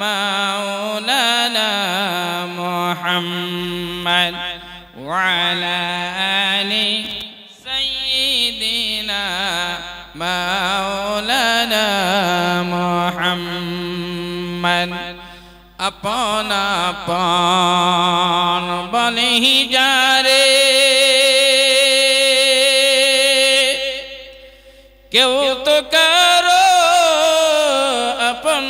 مولانا محمد وعلى آل سيدنا مولانا محمد अपन अपन बने ही जा रे क्यों तो करो अपन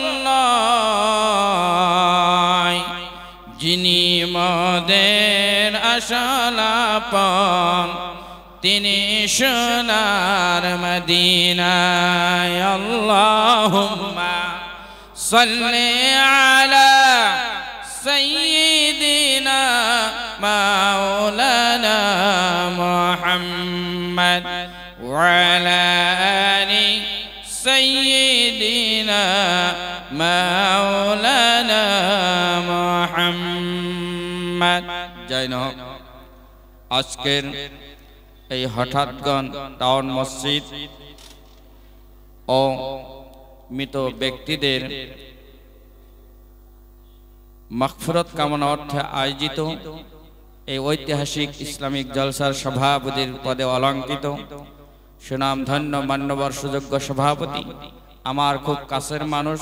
जिनी मदेर आशालापन तिनी सोनार मदीना अल्लाहुम्मा सल्ली अला सय्यिदिना मौलाना मुहम्मद व अला आलि सय्यिदिना मौलाना मुहम्मद। जय नह आजकेर এই হঠাৎগঞ্জ টাউন মসজিদ ও মৃত ব্যক্তিদের মাগফিরাত কামনা অর্থে আয়োজিত এই ঐতিহাসিক ইসলামিক জলসার সভাপতির পদে অলঙ্কিত সুনামধন্য মান্যবর সুযোগ্য সভাপতি, আমার খুব কাছের মানুষ,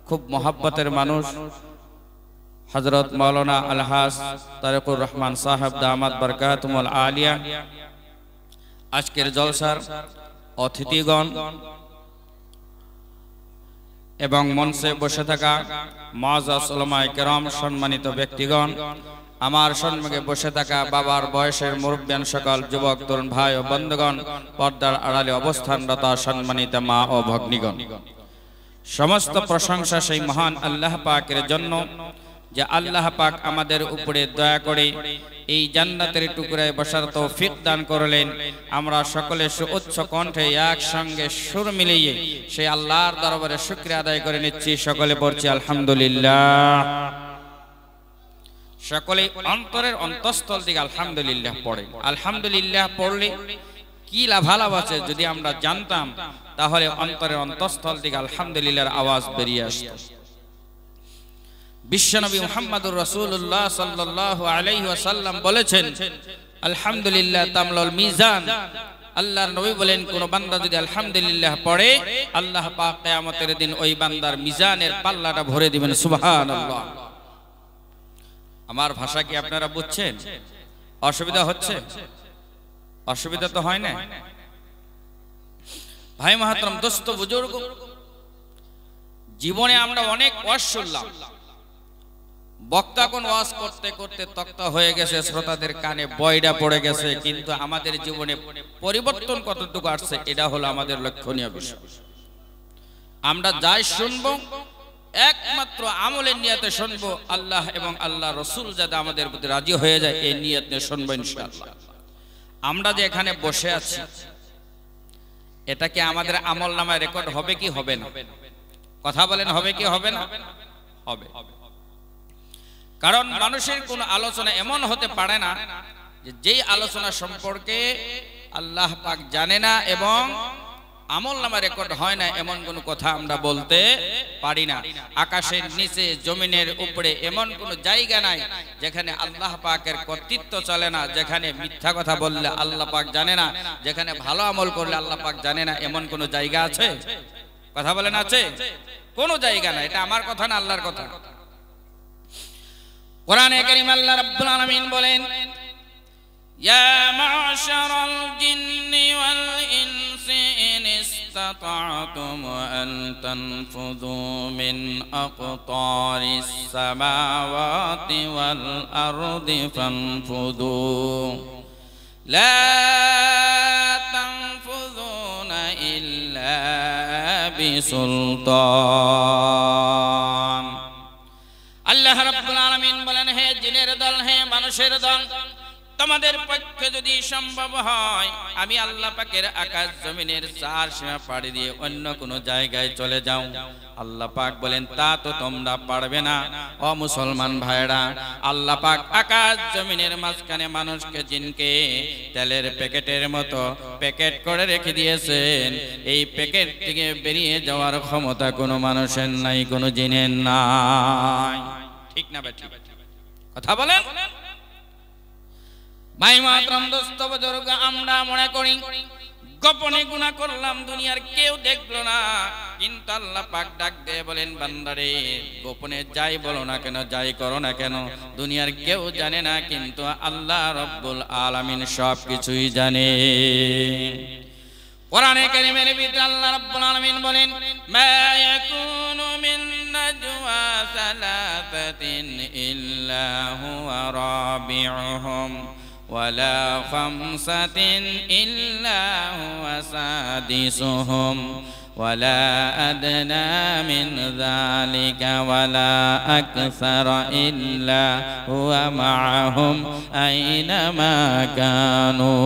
খুব মহব্বতের মানুষ, হযরত মাওলানা আলহাজ তারেকুর রহমান সাহেব দামাত বরকাতুল আলিয়া, আজকের জলসার অতিথিগণ এবং মঞ্চে বসে থাকা মুআজ্জাজ উলামায়ে কেরাম, সম্মানিত ব্যক্তিগণ, আমার সম্মুখে বসে থাকা বাবার বয়সের মুরব্বিয়ান সকল যুবক তরুণ ভাই ও বন্ধুগণ, পর্দার আড়ালে অবস্থানরত সম্মানিত মা ও ভগ্নীগণ, সমস্ত প্রশংসা সেই মহান আল্লাহ পাকের জন্য যে আল্লাহ পাক আমাদের উপরে দয়া করে এই জান্নাতের টুকরায় বসার তৌফিক দান করলেন। আমরা সকলে সুউচ্চ কণ্ঠে একসঙ্গে সুর মিলিয়ে সেই আল্লাহর দরবারে শুকরিয়া আদায় করে নিচ্ছি। সকলে পড়ছি আলহামদুলিল্লাহ। সকলে অন্তরের অন্তঃস্থল থেকে আলহামদুলিল্লাহ পড়ে। আলহামদুলিল্লাহ পড়লে কি লাভালাভ আছে যদি আমরা জানতাম, তাহলে অন্তরের অন্তঃস্থল থেকে আলহামদুলিল্লাহর আওয়াজ বেরিয়ে আসতো। বিশ্বনবী মুহাম্মদুর রাসূলুল্লাহ সাল্লাল্লাহু আলাইহি ওয়াসাল্লাম বলেছেন, আলহামদুলিল্লাহ তামলাল মিজান। আল্লাহর নবী বলেন, কোন বান্দা যদি আলহামদুলিল্লাহ পড়ে, আল্লাহ পাক কিয়ামতের দিন ওই বান্দার মিজানের পাল্লাটা ভরে দিবেন। সুবহানাল্লাহ। আমার ভাষা কি আপনারা বুঝছেন? অসুবিধা হচ্ছে? অসুবিধা তো হয় না। ভাই মহতরম, দোস্ত বুজুর্গ, জীবনে আমরা অনেক ওয়াজ শুনলাম। বক্তা কোন ওয়াজ করতে করতে তক্তা হয়ে গেছে, শ্রোতাদের কানে বয়ডা পড়ে গেছে, কিন্তু আমাদের জীবনে পরিবর্তন কতটুকু আসছে এটা হলো আমাদের লক্ষণীয় বিষয়। আমরা যাই শুনবো একমাত্র আমলের নিয়তে শুনবো, আল্লাহ এবং আল্লাহ রাসূল যাতে আমাদের প্রতি রাজি হয়ে যায় এই নিয়ত নিয়ে শুনবো ইনশাআল্লাহ। আমরা যে এখানে বসে আছি, এটা কি আমাদের আমলনামায় রেকর্ড হবে কি হবে না? কথা বলেন, হবে কি হবে না? হবে। কারণ মানুষের কোন আলোচনা এমন হতে পারে না যে যেই আলোচনা সম্পর্কে আল্লাহ পাক জানে না এবং আমলনামা রেকর্ড হয় না, এমন কোন কথা আমরা বলতে পারি না। আকাশের নিচে জমিনের উপরে এমন কোন জায়গা নাই যেখানে আল্লাহ পাকের কর্তৃত্ব চলে না, যেখানে মিথ্যা কথা বললে আল্লাহ পাক জানে না, যেখানে ভালো আমল করলে আল্লাহ পাক জানে না, এমন কোন জায়গা আছে? কথা বলেন, আছে? কোন জায়গা না। এটা আমার কথা না, আল্লাহর কথা। কোরআনে কারীম আল্লাহ রাব্বুল আলামিন বলেন, ইয়া মা'শারাল জিন্নি ওয়াল ইনসি ইন ইসতাতা'তুম আন তানফুযু মিন আকতারিস সামাওয়াতি ওয়াল আরদি ফানফুযু লা তানফুযুনা ইল্লা বিসুলতান। আল্লাহ রাব্বুল আলামিন বলেন, হে জিনের দল, হে মানুষের দল, তোমাদের পক্ষে যদি সম্ভব হয় আমি আল্লাহ পাকের আকাশ জমিনের চার সীমা পাড়ি দিয়ে অন্য কোনো জায়গায় চলে যাও। আল্লাহ পাক বলেন তা তো তোমরা পারবে না ও মুসলমান ভাইরা। আল্লাহ পাক আকাশ জমিনের মাঝখানে মানুষকে জিনকে তেলের প্যাকেটের মতো প্যাকেট করে রেখে দিয়েছেন। এই প্যাকেট থেকে বেরিয়ে যাওয়ার ক্ষমতা কোনো মানুষের নাই, কোনো জিনের নাই। ঠিক না বেঠিক? কথা বলেন ভাই মাতরম দোস্ত বুজুর্গ। আমরা মনে করি গোপনে গুনাহ করলাম, দুনিয়ার কেউ দেখলো না, কিন্তু আল্লাহ পাক ডাক দিয়ে বলেন বান্দারে গোপনে যাই বলো না কেন, যাই করো না কেন, দুনিয়ার কেউ জানে না, কিন্তু আল্লাহ রব্বুল আলামিন সব কিছুই জানে। কোরআনে কারীমের ভিতরে আল্লাহ রাব্বুল আলামিন বলেন মা ইয়াকুনু মিন নাজওয়া সালাতাতিন ইল্লা হুয়া রাবিউহুম ওয়ালা খামসাতিন ইল্লা হুয়া সাদিসুহুম ওয়ালা আদনা মিন যালিকা ওয়ালা আকসারা ইল্লা হুয়া মাআহুম আইনামা কানু।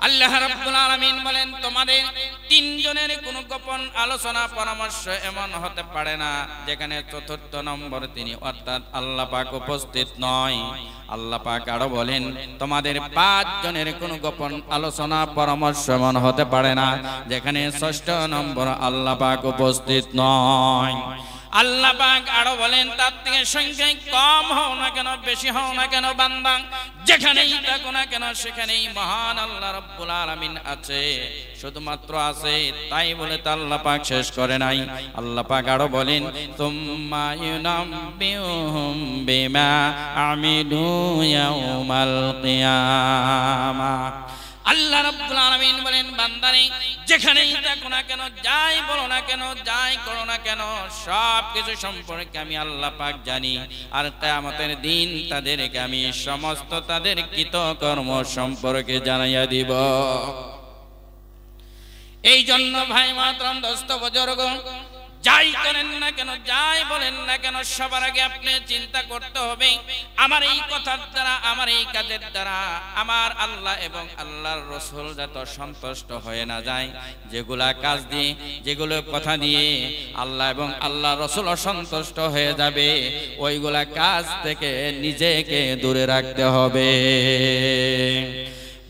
আল্লাহ রাব্বুল আলামিন বলেন তোমাদের তিনজনের কোনো গোপন আলোচনা পরামর্শ এমন হতে পারে না যেখানে চতুর্থ নম্বর তিনি অর্থাৎ আল্লাহ পাক উপস্থিত নয়। আল্লাহ পাক আরো বলেন তোমাদের পাঁচজনের কোনো গোপন আলোচনা পরামর্শ এমন হতে পারে না যেখানে ষষ্ঠ নম্বর আল্লাহ পাক উপস্থিত নয়। আল্লাহ পাক আরো বলেন তার থেকে সংখ্যায় কম হও না কেন, বেশি হও না কেন বান্দা, যেখানেই থাকো না কেন সেখানেই মহান আল্লাহ রাব্বুল আলামিন আছে, শুধুমাত্র আছে। তাই বলে তো আল্লাহ পাক শেষ করে নাই। আল্লাহ পাক আরো বলেন তুম্মা ইউনাব্বিউহুম বিমা আমিলু ইয়াউমাল কিয়ামাহ। আল্লাহ রাব্বুল আলামিন বলেন বান্দারে যেখানেই থাকো না কেন, যাই বলো না কেন, যাই করো না কেন, সব কিছু সম্পর্কে আমি আল্লাহ পাক জানি। আর কিয়ামতের দিন তাদেরকে আমি সমস্ত তাদের কৃতকর্ম সম্পর্কে জানাইয়া দিব। এই জন্য ভাই মাতরম দোস্ত বুজুর্গ যাই করেন না কেন, যাই বলেন না কেন, সবার আগে আপনি চিন্তা করতে হবে আমার এই কথার দ্বারা, আমার এই কাজের দ্বারা আমার আল্লাহ এবং আল্লাহর রাসূল যত সন্তুষ্ট হয়ে না যায়। যেগুলা কাজ দিয়ে, যেগুলো কথা দিয়ে আল্লাহ এবং আল্লাহর রাসূল অসন্তুষ্ট হয়ে যাবে, ওইগুলা কাজ থেকে নিজেকে দূরে রাখতে হবে।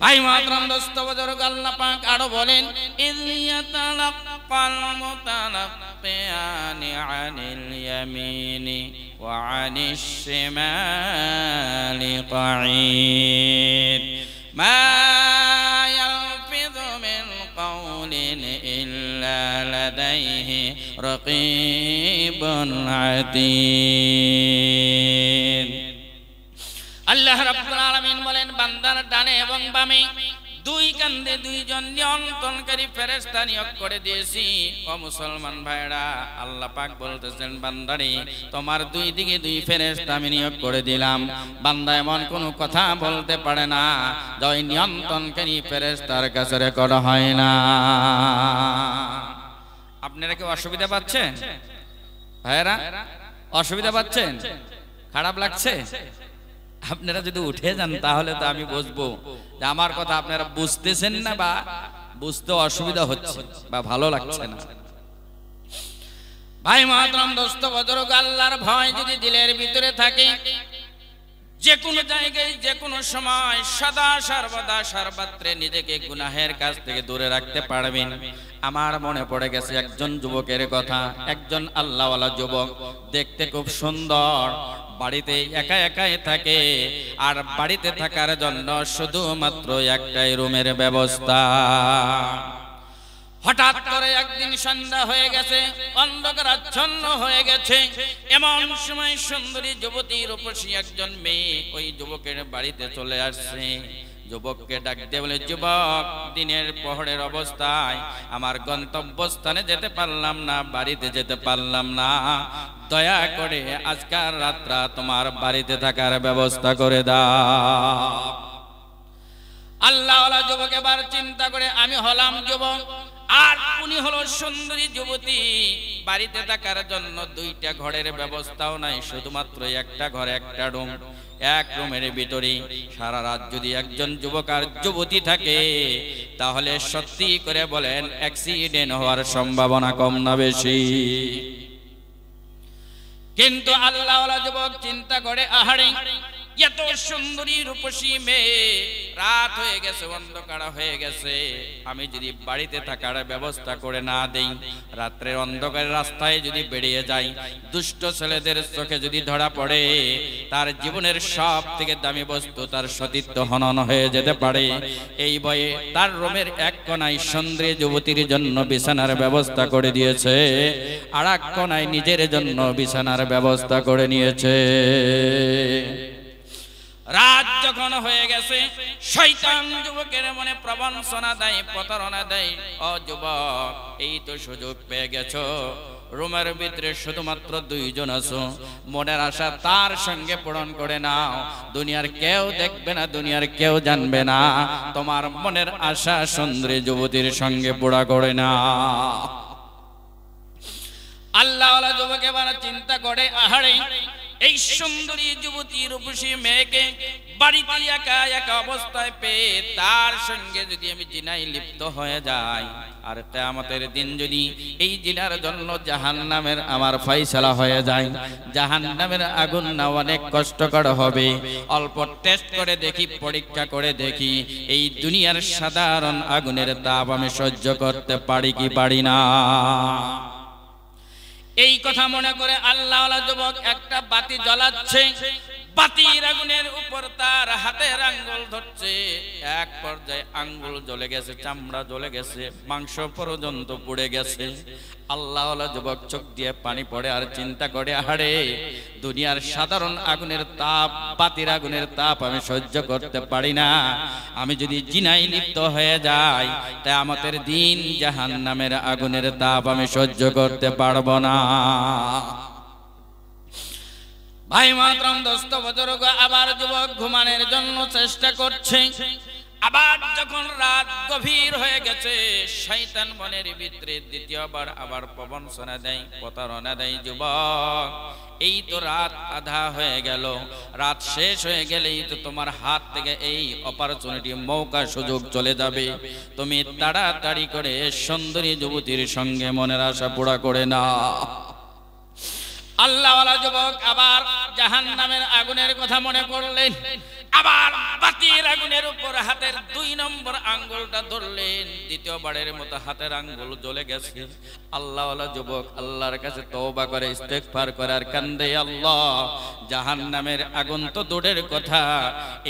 ভাই মাতরম দোস্ত বুজুর্গ আল্লাহ পাক আরো বলেন ইযাতালাক্কাল মুতালাক্কিয়ানি আনিল ইয়ামিনি ওয়া আনিশ শিমালি কাঈদ মা ইয়ালফিযু মিন কাওলিন ইল্লা লাদাইহি রাকীবুন আতীদ। আল্লাহ রাব্বুল আলামিন বলেন বান্দার ডানে এবং বামে দুই কান্দে দুইজন নিয়ন্ত্রণকারী ফেরেশতা নিয়োগ করে দিয়েছি। ও মুসলমান ভাইরা আল্লাহ পাক বলতেছেন বান্দারে তোমার দুই দিকে দুই ফেরেশতা আমি নিয়োগ করে দিলাম। বান্দা এমন কোনো কথা বলতে পারে না যাই নিয়ন্ত্রণকারী ফেরেশতার কাছে রেকর্ড হয় না। আপনারা কি অসুবিধা পাচ্ছেন ভাইরা? অসুবিধা পাচ্ছেন? খারাপ লাগছে? আপনারা যদি উঠে যান তাহলে তো আমি বুঝবো যে আমার কথা আপনারা বুঝতেছেন না বা বুঝতে অসুবিধা হচ্ছে বা ভালো লাগছে না। ভাই মাতরম দোস্ত বুজুর্গ আল্লাহর ভয় যদি দিলের ভিতরে থাকে, যে কোনো জায়গায় যে কোনো সময় সদা সর্বদা সর্বত্রে নিজেকে গুনাহের কাছ থেকে দূরে রাখতে পারবেন। আমার মনে পড়ে গেছে একজন যুবকের কথা। একজন আল্লাহওয়ালা যুবক, দেখতে খুব সুন্দর, বাড়িতে একা একাই থাকে, আর বাড়িতে থাকার জন্য শুধুমাত্র একটাই রুমের ব্যবস্থা। হঠাৎ করে একদিন সন্ধ্যা হয়ে গেছে, অন্ধকার আচ্ছন্ন হয়ে গেছে। এমন সময় সুন্দরী যুবতী রূপসী একজন মেয়ে ওই যুবকের বাড়িতে চলে আসছে। যুবককে ডাক দিয়ে বলে যুবক দিনের প্রহরের অবস্থায় আমার গন্তব্যস্থানে যেতে পারলাম না, বাড়িতে যেতে পারলাম না, দয়া করে আজকাল রাতটা তোমার বাড়িতে থাকার ব্যবস্থা করে দাও। আল্লাহওয়ালা যুবক এবার চিন্তা করে আমি হলাম যুবক, আর উনি হলো সুন্দরী যুবতী, বাড়িতে থাকার জন্য দুইটা ঘরের ব্যবস্থাও নাই, শুধুমাত্র একটা ঘর একটা রুম। এক রুমের ভিতরে সারা রাত যদি একজন যুবক আর যুবতী থাকে তাহলে সত্যি করে বলেন অ্যাক্সিডেন্ট হওয়ার সম্ভাবনা কম না বেশি? কিন্তু আল্লাহওয়ালা যুবক চিন্তা করে, আহারে এত সুন্দরী রূপসী মেয়ে, রাত হয়ে গেছে, অন্ধকার হয়ে গেছে, আমি যদি বাড়িতে থাকার ব্যবস্থা করে না দেই, রাত্রের অন্ধকার রাস্তায় যদি বেরিয়ে যাই, দুষ্ট ছেলেদের চোখে যদি ধরা পড়ে, তার জীবনের সব থেকে দামি বস্তু তার সতীত্ব হনন হয়ে যেতে পারে। এই ভয়ে তার রুমের এক কোণায় সুন্দরী যুবতীর জন্য বিছানার ব্যবস্থা করে দিয়েছে, আর এক কোণায় নিজের জন্য বিছানার ব্যবস্থা করে নিয়েছে। রাত যখন হয়ে গেছে, শয়তান যুবকের মনে প্রবঞ্চনা দেয়, প্রতারণা দেয়, ও যুবক, এই তো সুযোগ পেয়ে গেছো, রুমের ভিতরে শুধুমাত্র দুইজন আছো, মনের আশা তার সঙ্গে পূরণ করে নাও, দুনিয়ার কেউ দেখবে না, দুনিয়ার কেউ জানবে না, তোমার মনের আশা সুন্দরী যুবতীর সঙ্গে পুরা করে নাও। আল্লাহওয়ালা যুবক এবার চিন্তা করে, আহারে এই সুন্দরী যুবতী রূপসী মেয়েকে বাড়িতে একা একা অবস্থায় পেয়ে তার সঙ্গে যদি আমি জিনায় লিপ্ত হয়ে যাই, আর কিয়ামতের দিন যদি এই জিনার জন্য জাহান্নামের আমার ফয়সালা হয়ে যায়, জাহান্নামের আগুন না অনেক কষ্টকর হবে। অল্প টেস্ট করে দেখি, পরীক্ষা করে দেখি, এই দুনিয়ার সাধারণ আগুনের তাপ আমি সহ্য করতে পারি কি পারি না। এই কথা মনে করে আল্লাহওয়ালা যুবক একটা বাতি জ্বালাচ্ছে, বাতির আগুনের উপর তার হাতের আঙ্গুল ধরছে, এক পর্যায়ে আঙ্গুল জ্বলে গেছে, চামড়া জ্বলে গেছে, মাংস পর্যন্ত পুড়ে গেছে। আল্লাহওয়ালা যুবক চোখ দিয়ে পানি পড়ে আর চিন্তা করে, আহারে দুনিয়ার সাধারণ আগুনের তাপ, বাতির আগুনের তাপ আমি সহ্য করতে পারি না, আমি যদি জিনায় লিপ্ত হয়ে যাই তাই আমাদের দিন জাহান্নামের আগুনের তাপ আমি সহ্য করতে পারবো না। ভাই মাতরম, দোস্ত বুজুর্গ, আবার যুবক ঘুমানোর জন্য চেষ্টা করছে। আবার যখন রাত গভীর হয়ে গেছে, শয়তান মনের ভিতরে দ্বিতীয়বার আবার প্রবঞ্চনা দেয়, প্রতারণা দেয়, যুবক এই তো রাত আধা হয়ে গেল, রাত শেষ হয়ে গেলেই তো তোমার হাত থেকে এই অপরচুনিটি, মৌকা, সুযোগ চলে যাবে, তুমি তাড়াতাড়ি করে সুন্দরী যুবতীর সঙ্গে মনের আশা পুরা করে নাও। আল্লাহওয়ালা যুবক আবার জাহান্নামের আগুনের কথা মনে করলেন, আবার বাতির আগুনের উপর হাতের 2 নম্বর আঙ্গুলটা ধরলেন, দ্বিতীয়বারের মতো হাতের আঙ্গুল জ্বলে গেছে। আল্লাহওয়ালা যুবক আল্লাহর কাছে তওবা করে, ইস্তেগফার করে আর কান্দে, আল্লাহ জাহান্নামের আগুন তো দূরের কথা,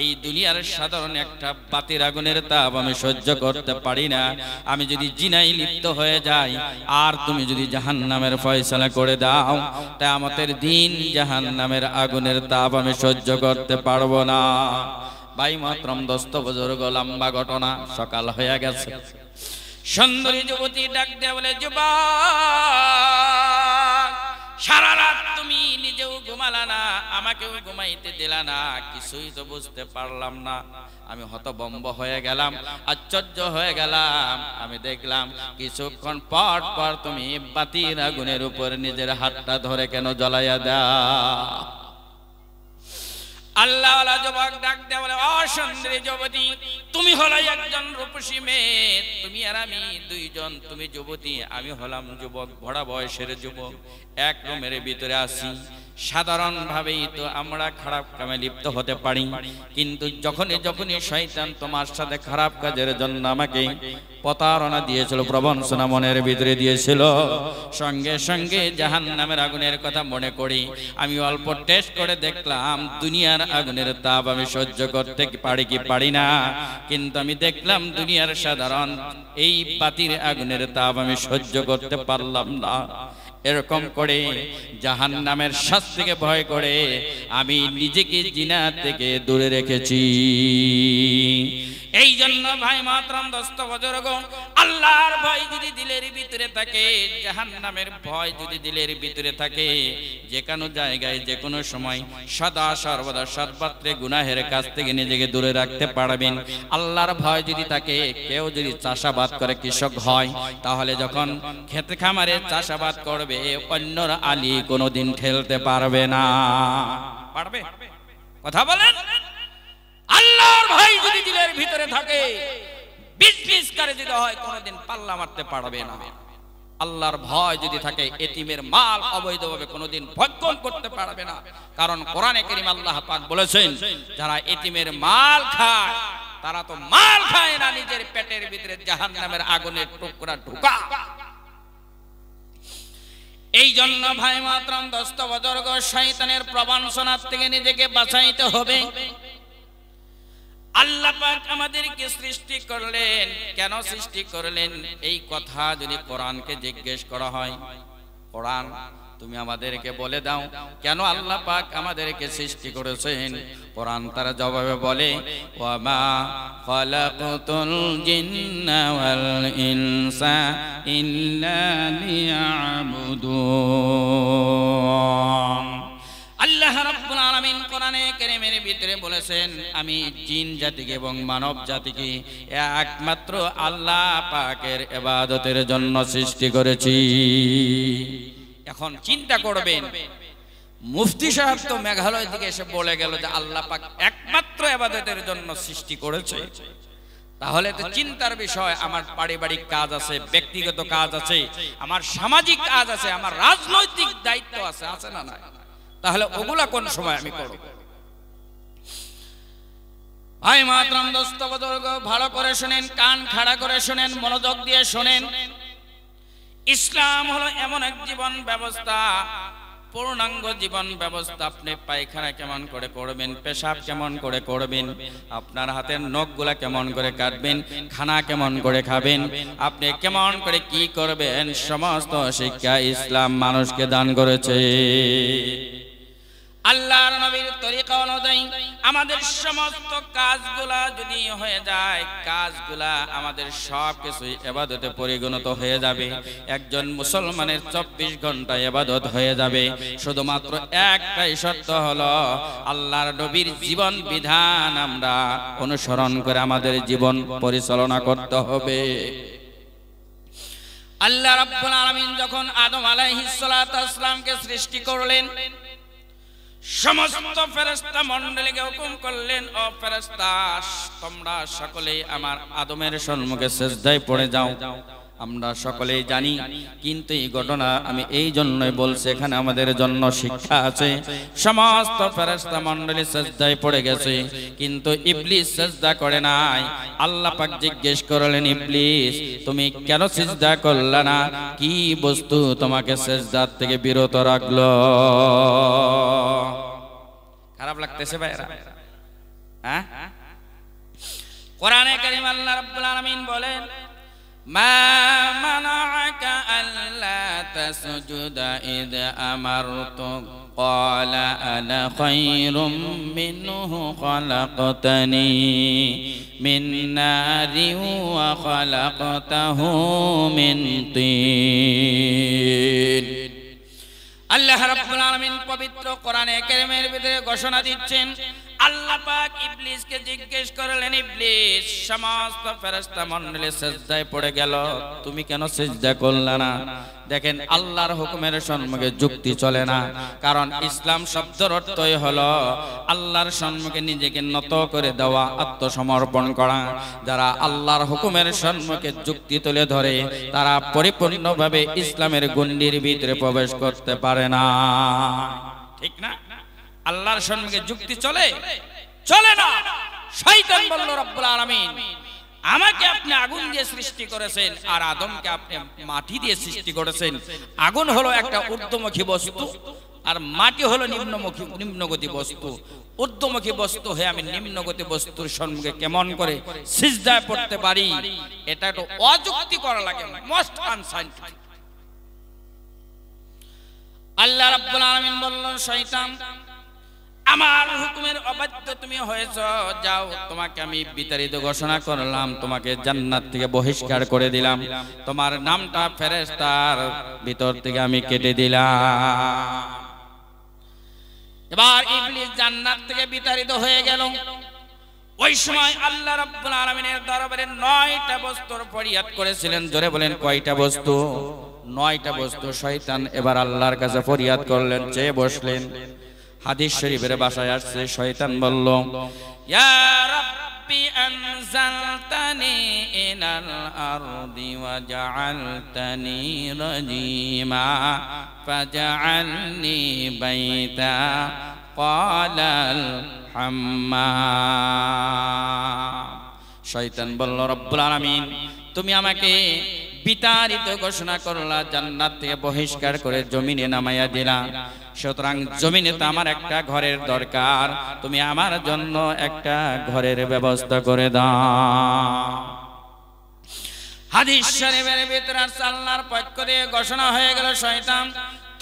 এই দুনিয়ার সাধারণ একটা বাতির আগুনের তাপ আমি সহ্য করতে পারি না, আমি যদি জিনায় লিপ্ত হয়ে যাই আর তুমি যদি জাহান্নামের ফয়সালা করে দাও তা আমাদের দিন জাহান্নামের আগুনের তাপ আমি সহ্য করতে পারবো না। ভাই মাতরম, দোস্ত বুজুর্গ, লম্বা ঘটনা। সকাল হয়ে গেছে, সুন্দরী যুবতী ডাক দিয়ে বলে, যুবক সারা রাত তুমি নিজেও ঘুমালা না, আমাকেও ঘুমাইতে দিলা না, কিছুই তো বুঝতে পারলাম না, আমি হতভম্ব হয়ে গেলাম, আশ্চর্য হয়ে গেলাম। আমি দেখলাম কিছুক্ষণ পর পর তুমি বাতির আগুনের উপর নিজের হাতটা ধরে কেন জ্বলাইয়া দাও? আল্লাহওয়ালা যুবক ডাক দিয়ে বলে, ও সুন্দরী যুবতী, তুমি হলো একজন রূপসী মেয়ে, তুমি আর আমি দুইজন, তুমি যুবতী, আমি হলাম যুবক, ভরা বয়সের যুবক, এক রুমের ভিতরে আছি। সাধারণ ভাবেই তো আমরা খারাপ কামে লিপ্ত হতে পারি, কিন্তু যখনই শয়তান তোমার সাথে খারাপ কাজের জন্য আমাকে প্রতারণা দিয়েছিল, প্রবঞ্চনা মনের ভিতরে দিয়েছিল, সঙ্গে সঙ্গে জাহান্নামের আগুনের কথা মনে করি, আমি অল্প টেস্ট করে দেখলাম দুনিয়ার আগুনের তাপ আমি সহ্য করতে পারি কি পারি না, কিন্তু আমি দেখলাম দুনিয়ার সাধারণ এই বাতির আগুনের তাপ আমি সহ্য করতে পারলাম না। এরকম করে জাহান্নামের শাস্তিকে ভয় করে আমি নিজেকে জিনা থেকে দূরে রেখেছি। এই জন্য ভাই মাতরম দোস্ত বুজুর্গ, আল্লাহর ভয় যদি দিলের ভিতরে থাকে, জাহান্নামের ভয় যদি দিলের ভিতরে থাকে, যে কোনো জায়গায় যে কোনো সময় সদা সর্বদা সর্বত্রে গুনাহের কাছ থেকে নিজেকে দূরে রাখতে পারবেন। আল্লাহর ভয় যদি থাকে, কেউ যদি চাষাবাদ করে কৃষক হয়, তাহলে যখন খেতে খামারে চাষাবাদ করবে, অন্যরা আলী কোনোদিন ঠেলতে পারবে না। পারবে? কথা বলেন। আল্লাহর ভয় যদি দিলের ভিতরে থাকে, বিজনেস করে যদি হয়, কোনোদিন পাল্লা মারতে পারবে না। আল্লাহর ভয় যদি থাকে, এতিমের মাল অবৈধভাবে কোনোদিন ভক্ষণ করতে পারবে না। কারণ কোরআনে কারীম আল্লাহ পাক বলেছেন, যারা এতিমের মাল খায়, তারা তো মাল খায় না, নিজের পেটের ভিতরে জাহান্নামের আগুনের টুকরা ঢুকা। এই জন্য ভাই মাতরম দোস্ত বুজুর্গ, শয়তানের প্রবঞ্চনা থেকে নিজেকে বাঁচাইতে হবে। আল্লাহ পাক আমাদেরকে সৃষ্টি করলেন, কেন সৃষ্টি করলেন? এই কথা যদি কোরআনকে জিজ্ঞেস করা হয়, কোরআন তুমি আমাদেরকে বলে দাও কেন আল্লাহ পাক আমাদেরকে সৃষ্টি করেছেন? কোরআন তার জবাবে বলে, ওয়া মা খালাকাতুল জিন্না ওয়াল ইনসা ইল্লা লিয়াবুদুন। আল্লাহ রাব্বুল আলামিন কোরআনে কারীমের ভিতরে বলেছেন, আমি জিন জাতিকে এবং মানব জাতিকে একমাত্র আল্লাহ পাকের ইবাদতের জন্য সৃষ্টি করেছি। এখন চিন্তা করবেন, মুফতি সাহেব তো মেঘালয় থেকে এসে বলে গেল যে আল্লাহ পাক একমাত্র ইবাদতের জন্য সৃষ্টি করেছে। তাহলে তো চিন্তার বিষয়, আমার পারিবারিক কাজ আছে, ব্যক্তিগত কাজ আছে, আমার সামাজিক কাজ আছে, আমার রাজনৈতিক দায়িত্ব আছে, আছে না না? তাহলে ওগুলা কোন সময় আমি করব? ভাই মাতরম দোস্ত বুজুর্গ, ভালো করে শুনেন, কান খাড়া করে শুনেন, মনোযোগ দিয়ে শুনেন। ইসলাম হলো এমন এক জীবন ব্যবস্থা, পূর্ণাঙ্গ জীবন ব্যবস্থা। আপনি পায়খানা কেমন করে করবেন, পেশাব কেমন করে করবেন, আপনার হাতের নখগুলা কেমন করে কাটবেন, খানা কেমন করে খাবেন, আপনি কেমন করে কি করবেন, সমস্ত শিক্ষা ইসলাম মানুষকে দান করেছে। আল্লাহর নবীর তরিকা অনুযায়ী আমাদের সমস্ত কাজগুলা যদি হয়ে যায়, কাজগুলা আমাদের সব কিছু ইবাদতে পরিণত হয়ে যাবে। একজন মুসলমানের 24 ঘন্টা ইবাদত হয়ে যাবে। শুধুমাত্র একটাই শর্ত হলো, আল্লাহর নবীর জীবন বিধান আমরা অনুসরণ করে আমাদের জীবন পরিচালনা করতে হবে। আল্লাহ রাব্বুল আলামিন যখন আদম আলাইহিস সালাতু ওয়াস সালামকে সৃষ্টি করলেন, সমস্ত ফেরেশতা মণ্ডলীকে হুকুম করলেন, ও ফেরেশতা, তোমরা সকলেই আমার আদমের সম্মুখে সিজদায় পড়ে যাও। আমরা সকলেই জানি, কিন্তু এই ঘটনা আমি এই জন্যই বলছি, এখানে আমাদের জন্য শিক্ষা আছে। সমস্ত ফেরেশতা মণ্ডলী সিজদায় পড়ে গেছে, কিন্তু ইবলিস সিজদা করে নাই। আল্লাহ পাক জিজ্ঞেস করলেন, ইবলিস তুমি কেন সিজদা করলে না? কি বস্তু তোমাকে সিজদা থেকে বিরত রাখলো? খারাপ লাগতেছে ভাইরা? হ্যাঁ, কোরআনে কারীম আল্লাহ রাব্বুল আলামিন বলেন, মা মানাআকা আল্লা তাসজুদা ইয আমারতুক ক্বালা আনা খায়রুম মিনহু খালাকতানি মিন নারিন ওয়া খালাকতাহু মিন তিন। আল্লাহ রাব্বুল আলামিন পবিত্র কোরআনে কারীমের ভিতরে ঘোষণা দিচ্ছেন, আল্লাহ পাক ইবলিসকে জিজ্ঞেস করলেন, ইবলিস সমস্ত ফেরেশতা মণ্ডলী সিজদায় পড়ে গেল, তুমি কেন সিজদা করলে না? দেখেন, আল্লাহর হুকুমের সম্মুখে যুক্তি চলে না। কারণ ইসলাম শব্দের অর্থই হলো আল্লাহর সম্মুখে নিজেকে নত করে দেওয়া, আত্মসমর্পণ করা। যারা আল্লাহর হুকুমের সম্মুখে যুক্তি তুলে ধরে, তারা পরিপূর্ণভাবে ইসলামের গণ্ডির ভিতরে প্রবেশ করতে পারে না। ঠিক না? আল্লাহর সম্মুখে যুক্তি চলে চলে না। শয়তান বলল, রব্বুল আলামিন আমাকে আপনি আগুন দিয়ে সৃষ্টি করেছেন, আর আদমকে আপনি মাটি দিয়ে সৃষ্টি করেছেন। আগুন হলো একটা ঊর্ধ্বমুখী বস্তু, আর মাটি হলো নিম্নগতি বস্তু। ঊর্ধ্বমুখী বস্তু হয়ে আমি নিম্নগতি বস্তুর সম্মুখে কেমন করে সিজদায় পড়তে পারি? এটা একটু অযুক্তি করা লাগে, মোস্ট আনসাইন্টিফিক। আল্লাহ রাব্বুল আলামিন বললেন, শয়তান আমার হুকুমের অবাধ্য তুমি হয়েছ, যাও তোমাকে আমি বিতাড়িত ঘোষণা করলাম, তোমাকে জান্নাত থেকে বহিষ্কার করে দিলাম, তোমার নামটা ফেরেশতার ভিতর থেকে আমি কেটে দিলাম। এবার ইবলিস জান্নাত থেকে বিতাড়িত হয়ে গেল। ওই সময় আল্লাহ রাব্বুল আলামিনের দরবারে 9টা বস্তুর ফরিয়াদ করেছিলেন। জোরে বলেন কয়টা বস্তু? 9টা বস্তু। শয়তান এবার আল্লাহর কাছে ফরিয়াদ করলেন, চেয়ে বসলেন। হাদিস শরীফের ভাষায় আসছে, শয়তান বলল, ইয়া রাব্বি আনজালতানি ইলাল আরদি ওয়া জাআলতানি রাজিমা ফাজআলনি বাইতা ক্বালাল হাম্মাম। শয়তান বলল, রব্বুল আলামিন তুমি আমাকে বিতাড়িত ঘোষণা করলা, জান্নাত থেকে বহিষ্কার করে জমিনে নামাইয়া দিলা, সুতরাং জমিনে তো আমার একটা ঘরের দরকার, তুমি আমার জন্য একটা ঘরের ব্যবস্থা করে দাও। হাদিস শরীফের ভিতরে আল্লাহর পক্ষ থেকে ঘোষণা হয়ে গেল, শয়তান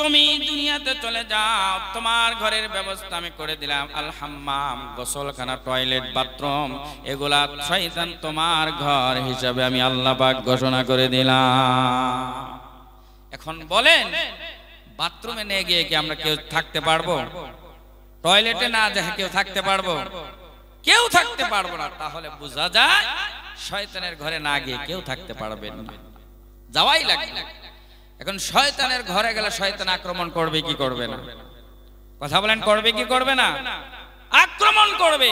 তুমি দুনিয়াতে চলে যাও, তোমার ঘরের ব্যবস্থা আমি করে দিলাম। আল হাম্মাম, গোসলখানা, টয়লেট, বাথরুম, এগুলা শয়তান তোমার ঘর হিসাবে আমি আল্লাহ পাক ঘোষণা করে দিলাম। এখন বলেন, বাথরুমে নিয়ে গিয়ে কি আমরা কেউ থাকতে পারবো? টয়লেটে না যেয়ে কেউ থাকতে পারবো? কেউ থাকতে পারবো না। তাহলে বোঝা যায় শয়তানের ঘরে না গিয়ে কেউ থাকতে পারবেন না, যাওয়াই লাগবে। এখন শয়তানের ঘরে গেলে শয়তান আক্রমণ করবে কি করবে না? কথা বলেন, করবে কি করবে না? আক্রমণ করবে।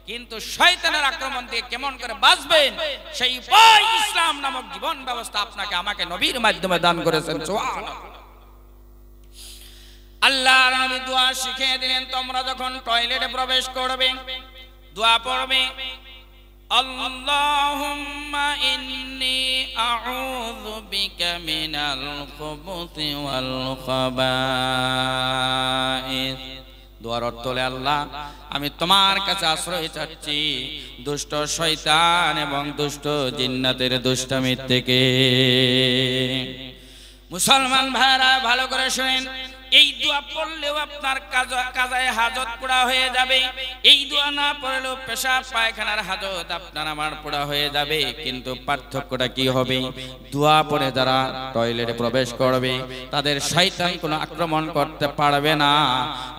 কিন্তু শয়তানের আক্রমণ থেকে কেমন করে বাঁচবেন, সেই উপায় ইসলাম নামক জীবন ব্যবস্থা আপনাকে আমাকে নবীর মাধ্যমে দান করেছেন। সুবহানাল্লাহ। আল্লাহর নবী দোয়া শিখিয়ে দিলেন, তোমরা যখন টয়লেটে প্রবেশ করবে দোয়া পড়বে, আল্লাহুম্মা ইন্নী আউযু বিকা মিনাল খুবুসি ওয়াল খাবাইস। দোয়ার অর্থ হলো, আল্লাহ আমি তোমার কাছে আশ্রয় চাচ্ছি দুষ্ট শয়তান এবং দুষ্ট জিন্নাতের দুষ্টামি থেকে। মুসলমান ভাইরা ভালো করে শুনেন, এই দোয়া পড়লেও আপনার কাজায় হাজত পুরা হয়ে যাবে। এই দোয়া না পড়লেও পেশাব পায়খানার হাজত আপনার আমার পুরা হয়ে যাবে। কিন্তু পার্থক্যটা কি হবে? দোয়া পড়ে যারা টয়লেটে প্রবেশ করবে তাদের শয়তান কোনো আক্রমণ করতে পারবে না।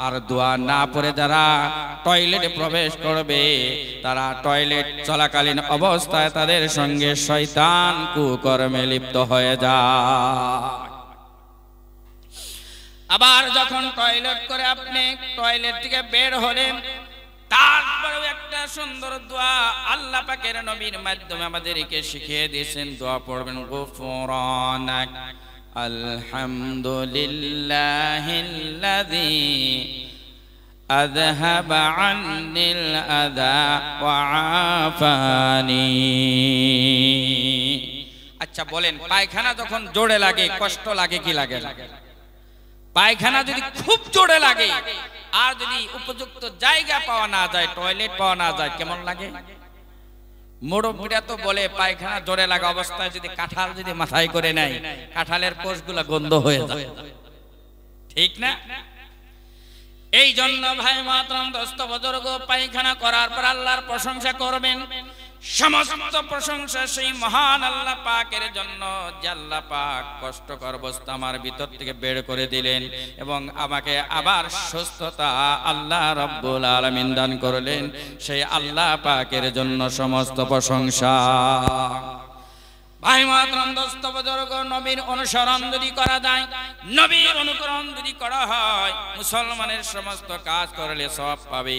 আর দোয়া না পড়ে যারা টয়লেটে প্রবেশ করবে তারা টয়লেট চলাকালীন অবস্থায় তাদের সঙ্গে শয়তান কুকর্মে লিপ্ত হয়ে যায়। আবার যখন টয়লেট করে আপনি টয়লেট থেকে বের হলেন, তারপরেও একটা সুন্দর দোয়া আল্লাহ পাকের নবীর মাধ্যমে আমাদেরকে শিখিয়ে দিয়েছেন। দোয়া পড়বেন, গুফরানাক আলহামদুলিল্লাহিল্লাযী আযহাবা আন্নিল আযা ওয়া আফানি। আচ্ছা বলেন, পায়খানা যখন জোরে লাগে কষ্ট লাগে কি লাগে? পায়খানা যদি খুব জোরে লাগে আর যদি উপযুক্ত জায়গা পাওয়া না যায়, টয়লেট পাওয়া না যায়, কেমন লাগে? মুরব্বীরা তো বলে পায়খানা জোরে লাগা অবস্থায় যদি কাঁঠাল যদি মাথায় করে নেয়, কাঁঠালের কোষগুলো গন্ধ হয়ে যায়, ঠিক না? এই জন্য ভাই মাতরম দোস্ত বুজুর্গ, পায়খানা করার পর আল্লাহর প্রশংসা করবেন। সমস্ত প্রশংসা সেই মহান আল্লাহ পাকের জন্য যে আল্লাহ পাক কষ্টকর অবস্থা আমার ভিতর থেকে বের করে দিলেন এবং আমাকে আবার সুস্থতা আল্লাহ রাব্বুল আলামিন দান করলেন। সেই আল্লাহ পাকের জন্য সমস্ত প্রশংসা। ভাই মাতরম দোস্ত বুজুর্গ, নবীর অনুসরণ যদি করা যায়, নবীর অনুকরণ যদি করা হয়, মুসলমানের সমস্ত কাজ করলে সওয়াব পাবে।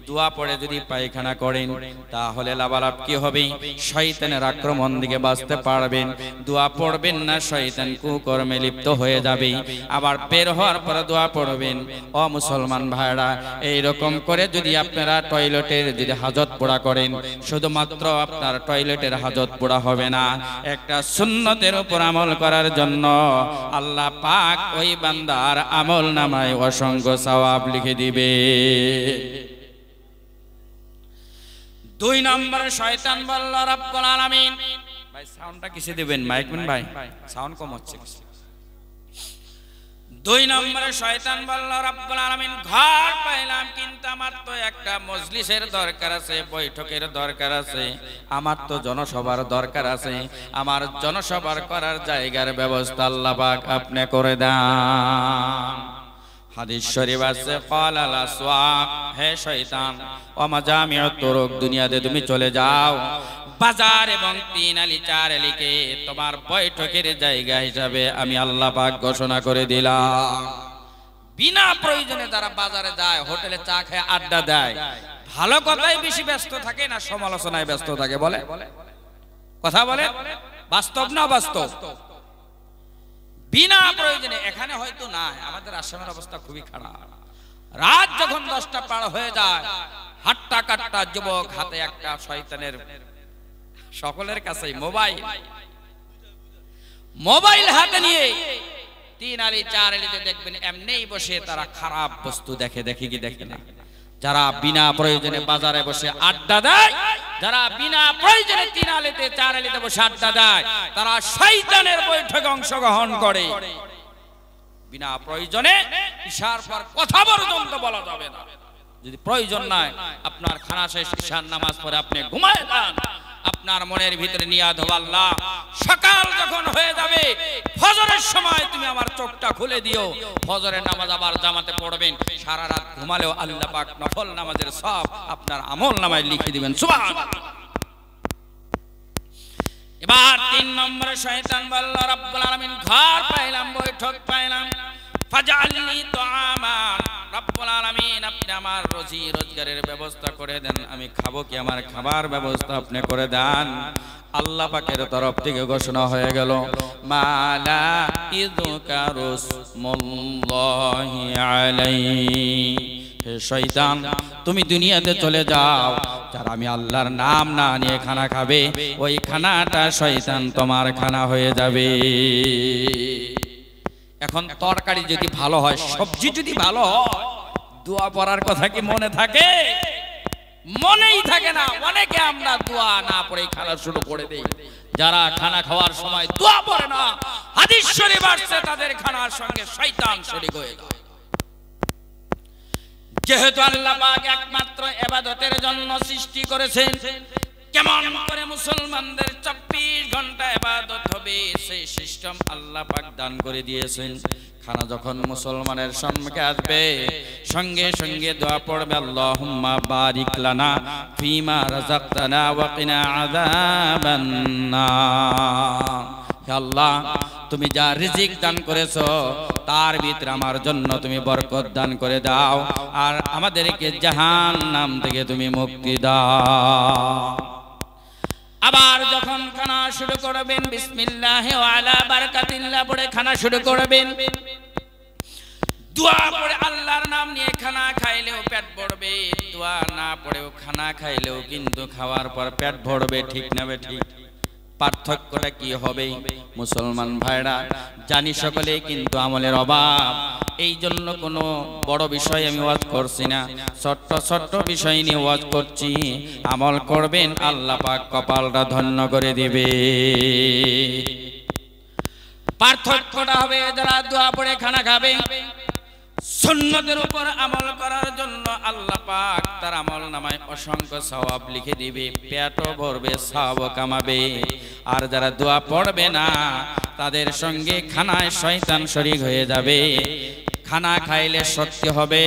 দোয়া পড়ে যদি পায়খানা করেন তাহলে লাভালাভ কি হবে? শয়তানের আক্রমণ থেকে বাঁচতে পারবেন। দোয়া পড়বেন না, শয়তান কুকর্মে লিপ্ত হয়ে যাবে। আবার বের হওয়ার পরে দোয়া পড়বেন। ও মুসলমান ভাইরা, এইরকম করে যদি আপনারা টয়লেটের যদি হাজত পোড়া করেন, শুধুমাত্র আপনার টয়লেটের হাজত পোড়া হবে না, একটা সুন্নতের উপর আমল করার জন্য আল্লাহ পাক ওই বান্দার আমল নামায় অসংখ্য সওয়াব লিখে দিবে। 2 নম্বরে শয়তান বলল, রব্বুল আলামিন, ভাই সাউন্ডটা কিসে দিবেন? মাইকম্যান ভাই, সাউন্ড কম হচ্ছে। দুই নম্বরে শয়তান বলল রব্বুল আলামিন ঘর পাইলাম, কিন্তু আমার তো একটা মজলিসের দরকার আছে, বৈঠকের দরকার আছে, আমার তো জনসভার দরকার আছে, আমার জনসভার করার জায়গার ব্যবস্থা আল্লাহ পাক আপনি করে দেন। হাদিস শরীফ আছে ক্বালা লাসওয়াক, হে শয়তান ওয়া মাজামিউত তুরুক, দুনিয়াতে তুমি চলে যাও, বাজার এবং তিন আলি চার আলিকে তোমার বৈঠকের জায়গা হিসাবে আমি আল্লাহ পাক ঘোষণা করে দিলাম। বিনা প্রয়োজনে যারা বাজারে যায়, হোটেলে চা খায়, আড্ডা দেয়, ভালো কথাই বেশি ব্যস্ত থাকে না সমালোচনায় ব্যস্ত থাকে? বলে কথা বলে, বাস্তব না বাস্তব? বিনা প্রয়োজনে এখানে হয়তো না, আমাদের আসামের অবস্থা খুবই খারাপ। রাত যখন 10টা পার হয়ে যায়, হাট্টা কাট্টা যুবক, হাতে একটা শয়তানের, সকলের কাছেই মোবাইল হাতে নিয়ে তিন আলি চার আলিতে দেখবেন এমনিই বসে তারা খারাপ বস্তু দেখে কি দেখে না? যারা বিনা প্রয়োজনে বাজারে বসে আড্ডা দেয়, যারা বিনা প্রয়োজনে তিন আলিতে চার আলিতে বসে আড্ডা দেয়, তারা শয়তানের বৈঠকে অংশগ্রহণ করে। বিনা প্রয়োজনে ইশার পর কথা পর্যন্ত বলা যাবে না। যদি প্রয়োজন নাই, আপনার খানা শেষ ইশার নামাজ পড়ে আপনি ঘুমায় যান, আপনার মনের ভিতরে নিয়াত হবে আল্লাহ সকাল যখন হয়ে যাবে ফজরের সময় তুমি আমার চোখটা খুলে দিও, ফজরের নামাজ আবার জামাতে পড়বেন, সারা রাত ঘুমালেও আল্লাহ পাক নফল নামাজের সব আপনার আমল নামায় লিখে দিবেন। সুবহানাল্লাহ। এবার 3 নম্বরে শয়তান বলল রব্বুল আলামিন ঘর পাইলাম, বৈঠক পাইলাম, ফাজআলনি তুআমান, রব্বুল আলামিন আপনি আমার রুজি রোজগারের ব্যবস্থা করে দেন, আমি খাবো কি, আমার খাবার ব্যবস্থা আপনি করে দেন। আল্লাহ পাকের তরফ থেকে ঘোষণা হয়ে গেল মালা ইযকারুসমুল্লাহি আলাইহি, হে শয়তান তুমি দুনিয়াতে চলে যাও, যারা আমি আল্লাহর নাম না নিয়ে খানা খাবে, ওই খানাটা শয়তান তোমার খানা হয়ে যাবে। এখন তরকারি যদি ভালো হয়, সবজি যদি ভালো হয়, দোয়া পড়ার কথা কি মনে থাকে? মনেই থাকে না। অনেকে আমরা দোয়া না পড়ে খানা শুরু করে দেই। যারা খানা খাওয়ার সময় দোয়া পড়ে না, হাদিস শরীফ আছে তাদের খানার সঙ্গে শয়তান শরীক হয়ে যায়। যেহেতু আল্লাহ পাক একমাত্র ইবাদতের জন্য সৃষ্টি করেছেন, কেমন করে মুসলমানদের 24 ঘন্টা ইবাদত হবে সেই সিস্টেম আল্লাহ পাক দান করে দিয়েছেন। খানা যখন মুসলমানের সম্মুখে আসবে, সঙ্গে সঙ্গে দোয়া পড়বে আল্লাহুম্মা বারিক লানা ফিমা রাযাকতানা ওয়া কিনা আযাবান নার। হে আল্লাহ তুমি যা রিজিক দান করেছো তার ভিতরে আমার জন্য তুমি বরকত দান করে দাও, আর আমাদেরকে জাহান্নাম থেকে তুমি মুক্তি দাও। আবার যখন খানা শুরু করবেন বিসমিল্লাহি ওয়া আলা বারাকাতিল্লাহ পড়ে খানা শুরু করবেন, দোয়া পড়ে আল্লাহর নাম নিয়ে খানা খাইলেও পেট ভরবে, দোয়া না পড়েও খানা খাইলেও কিন্তু খাওয়ার পর পেট ভরবে। ঠিক না ঠিক? পার্থক্যটা কি হবে মুসলমান ভাইরা? জানি সকলেই কিন্তু আমলের অভাব, এই জন্য কোনো বড় বিষয় আমি ওয়াজ করছি না, ছোট্ট ছোট্ট বিষয় নিয়ে ওয়াজ করছি। আমল করবেন, আল্লাহ পাক কপালটা ধন্য করে দিবে। পার্থক্যটা হবে যারা দোয়া পড়ে খানা খাবে, সুন্নতের উপর আমল করার জন্য আল্লাহ পাক তার আমল নামায় অসংখ্য সওয়াব লিখে দিবে, পেটও ভরবে, সওয়াব কামাবে। আর যারা দোয়া পড়বে না তাদের সঙ্গে খানায় শয়তান শরীক হয়ে যাবে। খানা খাইলে শক্তি হবে,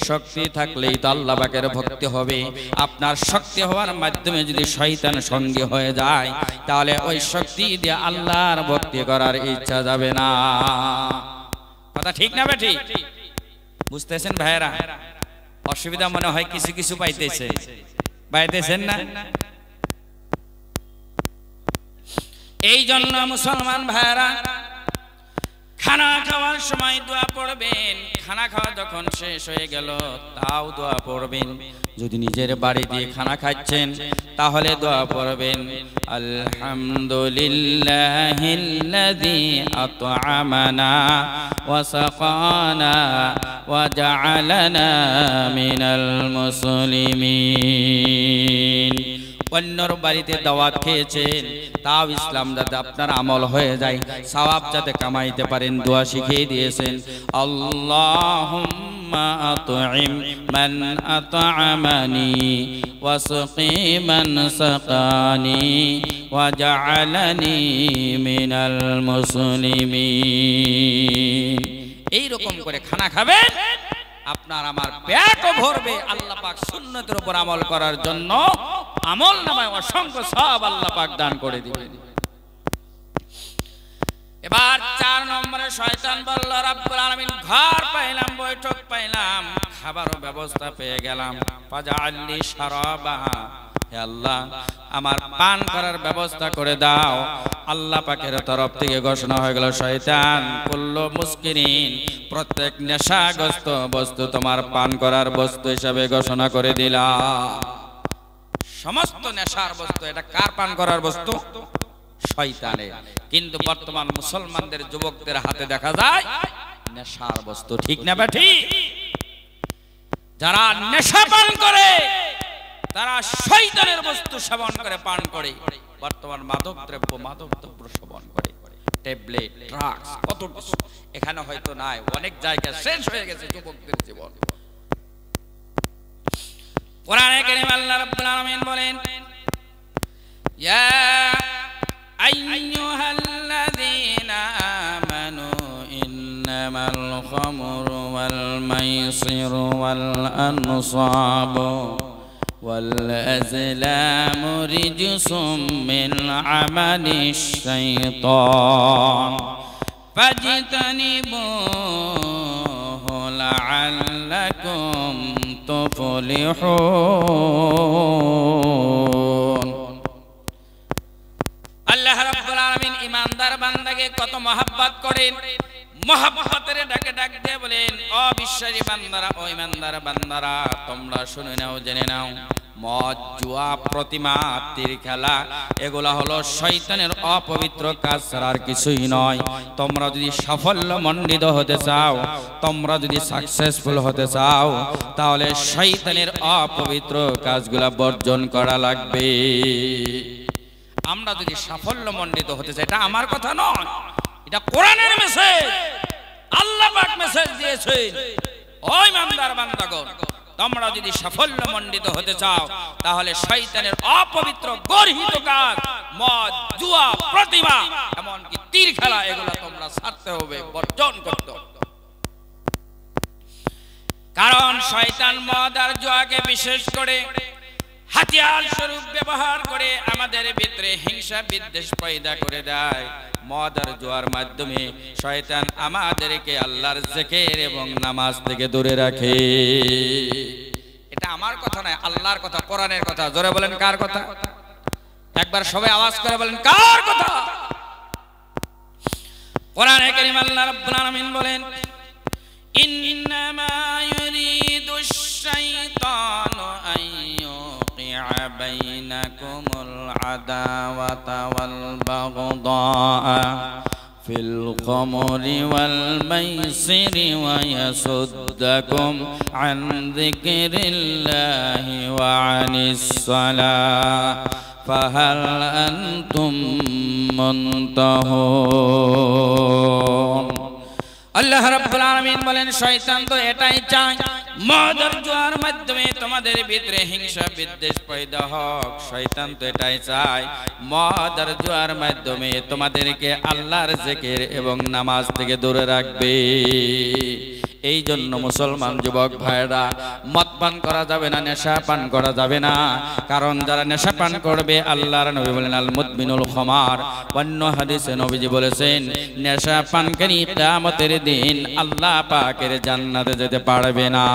শক্তি থাকলেই তো আল্লাহ পাকের ভক্তি হবে। আপনার শক্তি হওয়ার মাধ্যমে যদি শয়তান সঙ্গী হয়ে যায়, তাহলে ওই শক্তি দিয়ে আল্লাহর ভক্তি করার ইচ্ছা যাবে না। কথা ঠিক না ঠিক? বুঝতেছেন ভাইরা? অসুবিধা মনে হয় কিছু কিছু পাইতেছেন না? এই জন্য মুসলমান ভাইরা খানা খাওয়ার সময় দোয়া পড়বেন, খানা খাওয়া যখন শেষ হয়ে গেল তাও দোয়া পড়বেন। যদি নিজের বাড়ি দিয়ে খানা খাচ্ছেন তাহলে দোয়া পড়বেন আলহামদুলিল্লাহিল্লাযী আত'আমানা ওয়া সাকানা ওয়া জা'আলানা মিনাল মুসলিমিন। অন্যর বাড়িতে দাওয়াত খেয়েছেন, তাও ইসলাম যাতে আপনার আমল হয়ে যায়, সওয়াব যাতে কামাইতে পারেন, দোয়া শিখিয়ে দিয়েছেন। আল্লাহুম্মা আত'ইম মান আত'আমানি ওয়াসকি মান সাকানি ওয়াজআলনি মিনাল মুসলিমিন। এই রকম করে খানা খাবেন, আপনার আমার পেটও ভরবে। আল্লাহ পাক সুন্নতের উপর আমল করার জন্য আমল নামায় অসংখ্য সওয়াব আল্লাহ পাক দান করে দিবেন। এবার 4 নম্বরে শয়তান বলল, রব্বুল আলামিন ঘর পাইলাম, বৈঠক পাইলাম, খাবারও ব্যবস্থা পেয়ে গেলাম, ফাজআলনি শারাবা, হে আল্লাহ আমার পান করার ব্যবস্থা করে দাও। আল্লাহ পাকের তরফ থেকে ঘোষণা হয়ে গেল, শয়তান কুল্লু মুসকিরিন, প্রত্যেক নেশাগ্রস্ত বস্তু তোমার পান করার বস্তু হিসাবে ঘোষণা করে দিলাম। সমস্ত নেশার বস্তু এটা কার পান করার বস্তু? শয়তানের। কিন্তু বর্তমান মুসলমানদের যুবকদের হাতে দেখা যায় নেশার বস্তু। ঠিক না বেঠি? যারা নেশা পান করে তারা শয়তানের বস্তু সেবন করে, পান করে। বর্তমান মাদক দ্রব্য সেবন করে, ট্যাবলেট, ড্রাগস, কত কিছু এখানে হয়তো নাই, অনেক জায়গায় শেষ হয়ে গেছে যুবকদের জীবন। কোরআনে কারীম আল্লাহ রাব্বুল আলামিন বলেন, ইয়া আইয়ুহাল্লাযীনা আমানু ইন্নামাল খামরু ওয়াল মাইসিরু ওয়াল আনসাবু والأزلام رجس من عمل الشيطان فاجتنبوه لعلكم تفلحون। আল্লাহ রাব্বুল আলামিন ঈমানদার বান্দাকে কত মহব্বত করেন, মহব্বতের ডাকে ডাক দিয়ে বলেন, অবিশ্বাসী বান্দারা, ও ঈমানদার বান্দারা, তোমরা শুনে নাও, জেনে নাও, মদ, জুয়া, প্রতিমা, তীর খেলা এগুলা হলো শয়তানের অপবিত্র কাজ ছাড়া আর কিছুই নয়। তোমরা যদি সাফল্য মণ্ডিত হতে চাও, তোমরা যদি সাকসেসফুল হতে চাও, তাহলে শয়তানের অপবিত্র কাজগুলা বর্জন করা লাগবে। আমরা যদি সাফল্য মণ্ডিত হতে চাই, এটা আমার কথা নয়, এটা কোরআনের মেসেজ, আল্লাহ পাক মেসেজ দিয়েছেন। ওই ইমানদার বান্দাগণ, তোমরা যদি সাফল্য মণ্ডিত হতে চাও, তাহলে শয়তানের অপবিত্র গর্হিত কাজ, মদ, জুয়া, প্রতিমা, এমনকি তীর খেলা, এগুলা তোমরা ছাড়তে হবে, বর্জন করতে হবে। কারণ শয়তান মদ আর জুয়াকে বিশেষ করে হাতিয়ার স্বরূপ ব্যবহার করে আমাদের ভিতরে হিংসা বিদ্বেষ পয়দা করে দেয়। মদ আর জুয়ার মাধ্যমে শয়তান আমাদেরকে আল্লাহর জিকির এবং নামাজ থেকে দূরে রাখে। এটা আমার কথা নয়, আল্লাহর কথা, কোরআনের কথা। জোরে বলেন, কার কথা? একবার সবাই আওয়াজ করে বলেন, কার কথা? কোরআনে কারীম আল্লাহ রাব্বুল আলামিন বলেন, ইন্নামা ইউরিদুশ শাইতানু আইয়ুকিআ বাইনাকুমুল আদাওয়াতা ওয়াল বাগদাআ ফিল খামরি ওয়াল মাইসিরি ওয়া ইয়াসুদ্দাকুম আন যিকরিল্লাহি ওয়া আনিস সালাহ ফাহাল আনতুম মুনতাহুন। আল্লাহ রাব্বুল আলামিন বলেন, শয়তান তো এটাই চায় মদ আর জুয়ার মাধ্যমে তোমাদের ভিতরে হিংসা বিদ্বেষ পয়দা হোক। শয়তান তো এটাই চায় মদ আর জুয়ার মাধ্যমে তোমাদেরকে আল্লাহর জিকির এবং নামাজ থেকে দূরে রাখবে। এই জন্য মুসলমান যুবক ভাইরা, মদ পান করা যাবে না, নেশা পান করা যাবে না। কারণ যারা নেশা পান করবে, আল্লাহর নবী বলেন আল মুদমিনুল খামার। অন্য হাদিসে নবীজি বলেছেন, নেশা পানকারী কিয়ামতের দিন আল্লাহ পাকের জান্নাতে যেতে পারবে না।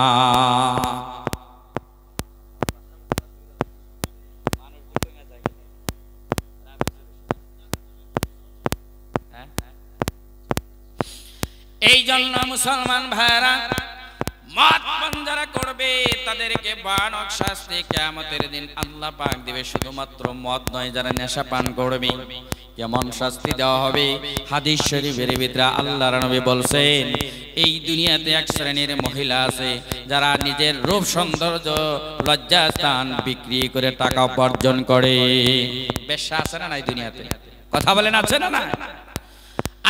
এই জন্য মুসলমান ভাইরা, মদ পান যারা করবে তাদেরকে ভয়ানক শাস্তি কিয়ামতের দিন আল্লাহ পাক দিবে। শুধুমাত্র মদ নয়, যারা নেশা পান করবে কেমন শাস্তি দেওয়া হবে। হাদিস শরীফের ভিতরে আল্লাহর নবী বলছেন, এই দুনিয়াতে এক শ্রেণীর মহিলা আছে যারা নিজের রূপ সৌন্দর্য লজ্জাস্থান বিক্রি করে টাকা উপার্জন করে। বেশ্যা আছে না নাই দুনিয়াতে? কথা বলেন, আছে না না?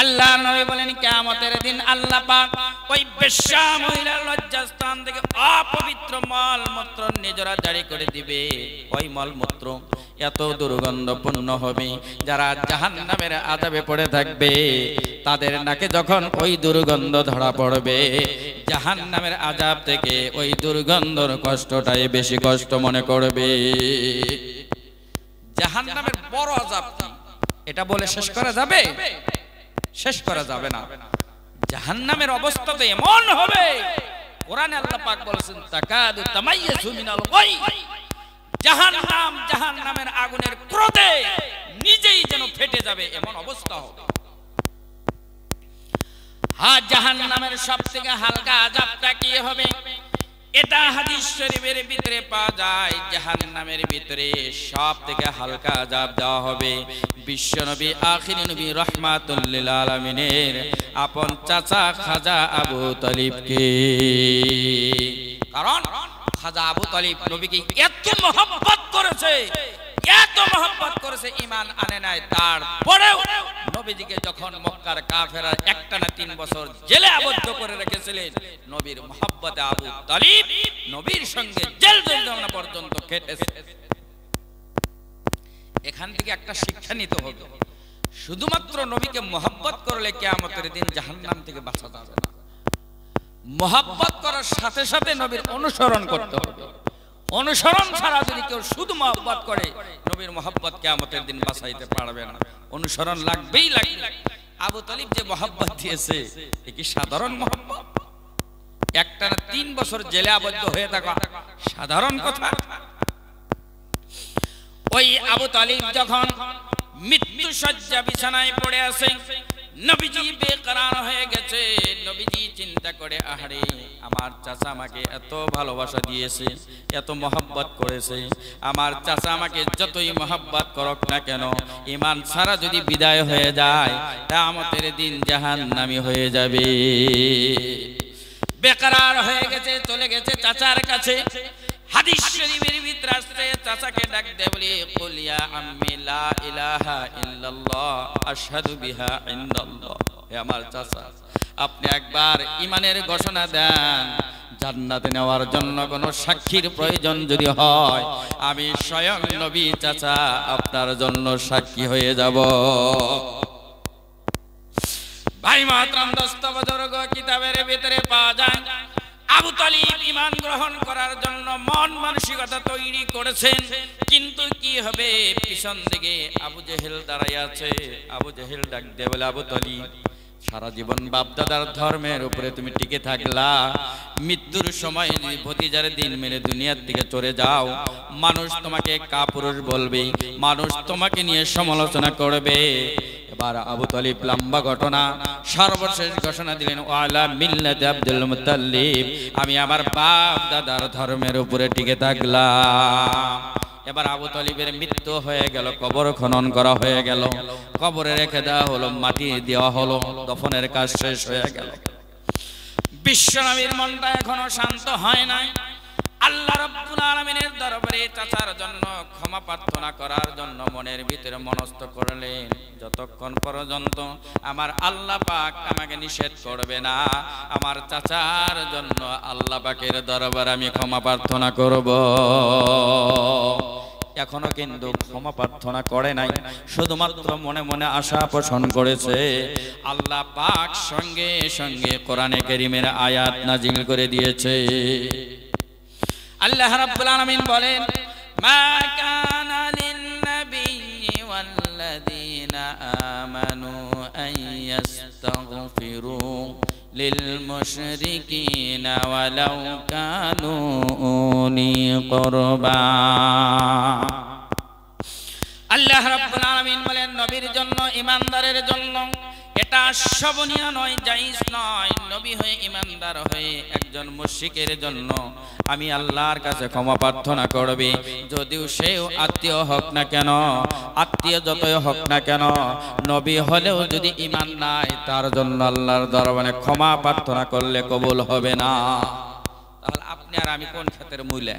আল্লাহ নবী বলেন কিয়ামতের দিন আল্লাহ পাক ওই বেশ্যা মহিলার লজ্জাস্থান থেকে অপবিত্র মলমূত্র নিজরা জারি করে দিবে। ওই মলমূত্র এত দুর্গন্ধপূর্ণ হবে, যারা জাহান্নামের আযাবে পড়ে থাকবে তাদের নাকে যখন ওই দুর্গন্ধ ধরা পড়বে, জাহান্নামের আযাব থেকে ওই দুর্গন্ধর কষ্টটাই বেশি কষ্ট মনে করবে। জাহান্নামের বড় আযাব কি এটা বলে শেষ করা যাবে? শেষ করা যাবে না। জাহান্নামের অবস্থা তো এমন হবে, কোরআনে আল্লাহ পাক বলেছেন তাকাদু তামাইয়াজু মিনাল গায়, জাহান্নামের আগুনের ক্রোধে নিজেই যেন ফেটে যাবে এমন অবস্থা হবে। হ্যাঁ, জাহান্নামের সবথেকে হালকা আযাবটা কি হবে এটা হাদিস শরীফের ভিতরে পাওয়া যায়। জাহান্নামের ভিতরে সবথেকে হালকা আযাব দেওয়া হবে বিশ্বনবী আখির নবী রাহমাতুল লিল আলামিনের আপন চাচা খাজা আবু তালিবকে। কারণ খাজা আবু তালিব নবীকে এত মহব্বত করেছে, এত মহব্বত করেছে, ঈমান আনে নাই। তারপরেও নবীজিকে যখন মক্কার কাফেররা একটানা 3 বছর জেলে আবদ্ধ করে রেখেছিলেন, নবীর মহব্বতে আবু তালিব নবীর সঙ্গে জেল যন্ত্রণা পর্যন্ত কেটেছে। এখান থেকে একটা শিক্ষা নিতে হবে, শুধুমাত্র নবীকে মহব্বত করলে কিয়ামতের দিন জাহান্নাম থেকে বাঁচা যাবে না। মহব্বত করার সাথে সাথে নবীর অনুসরণ করতে হবে। অনুসরণ ছাড়া যদি কেউ শুধু মহব্বত করে, নবীর মহব্বত কিয়ামতের দিন বাঁচাইতে পারবে না। অনুসরণ লাগবেই লাগবে। আবু তালিব যে মহব্বত দিয়েছে এ কি সাধারণ মহব্বত? একটানা 3 বছর জেলে আবদ্ধ হয়ে থাকা সাধারণ কথা? ওই আবু তালিব যখন মৃত্যু শয্যা বিছানায় পড়ে আছে, নবীজি বেকরার হয়ে গেছে। নবীজি চিন্তা করে, আহারে আমার চাচা আমাকে এত ভালোবাসা দিয়েছে, এত মহব্বত করেছে, আমার চাচা আমাকে যতই মহব্বত করুক না কেন, ঈমান ছাড়া যদি বিদায় হয়ে যায় কিয়ামতের দিন জাহান্নামী হয়ে যাবে। বেকরার হয়ে গেছে, চলে গেছে চাচার কাছে। হাদিস শরীফের ভিতরে আসছে, চাচাকে ডাক দেয় বলি, কুল ইয়া আম্মি লা ইলাহা ইল্লাল্লাহ আশহাদু বিহা ইনদাল্লাহ। হে আমার চাচা, আপনি একবার ঈমানের ঘোষণা দেন, জান্নাতে নেওয়ার জন্য কোনো সাক্ষীর প্রয়োজন যদি হয়, আমি স্বয়ং নবী চাচা আপনার জন্য সাক্ষী হয়ে যাব। ভাই মাতরম দোস্ত বুজুর্গ, কিতাবের ভিতরে পাওয়া যায় আবু তালিব ঈমান গ্রহণ করার জন্য মন মানসিকতা তৈরি করেছেন, কিন্তু কি হবে, পিছন দিকে আবু জেহেল দাঁড়ায় আছে। আবু জেহেল ডাক দিয়ে বলে, আবু তালিব, সারা জীবন বাপদাদার ধর্মের উপরে তুমি টিকে থাকলা, মৃত্যুর সময় যদি ভতিজার দিন মেনে দুনিয়ার থেকে চলে যাও, মানুষ তোমাকে কাপুরুষ বলবে, মানুষ তোমাকে নিয়ে সমালোচনা করবে। এবার আবু তালিব লম্বা ঘটনা, সর্বশেষ ঘোষণা দিলেন, ওয়ালা মিল্লাতে আব্দুল মুত্তালিব, আমি আমার বাপ দাদার ধর্মের উপরে টিকে থাকলাম। এবার আবু তালিবের মৃত্যু হয়ে গেল, কবর খনন করা হয়ে গেল, কবরে রেখে দেওয়া হলো, মাটি দেওয়া হলো, দফনের কাজ শেষ হয়ে গেল। বিশ্বনবীর মনটা এখনো শান্ত হয় নাই। আল্লাহ রাব্বুল আলামিনের দরবারে চাচার জন্য ক্ষমা প্রার্থনা করার জন্য মনের ভিতরে মনস্থ করলেন, যতক্ষণ পর্যন্ত আমার আল্লাহ পাক আমাকে নিষেধ করবে না, আমার চাচার জন্য আল্লাহ পাকের দরবারে আমি ক্ষমা প্রার্থনা করব। এখনো কিন্তু ক্ষমা প্রার্থনা করে নাই, শুধুমাত্র মনে মনে আশা পোষণ করেছে। আল্লাহ পাক সঙ্গে সঙ্গে কোরআনে কারীমের আয়াত নাজিল করে দিয়েছে। আল্লাহ রাব্বুল আলামিন বলেন, মা কানা লিন-নাবিয়্যি ওয়াল্লাযীনা আমানু আন ইস্তাগফিরু লিল-মুশরিকিনা ওয়ালাউ কানু উলি কুরবা। আল্লাহ রাব্বুল আলামিন বলেন, নবীর জন্য, ঈমানদারের জন্য এটা শোভনীয় নয়, জায়েজ নয়। নবী হয়ে ইমানদার হয়ে একজন মুশরিকের জন্য আমি আল্লাহর কাছে ক্ষমা প্রার্থনা করবি, যদিও সেও আত্মীয় হোক না কেন, আত্মীয় যতই হোক না কেন, নবী হলেও যদি ঈমান নাই তার জন্য আল্লাহর দরবারে ক্ষমা প্রার্থনা করলে কবুল হবে না। তাহলে আপনি আর আমি কোন ক্ষেতের মূলে,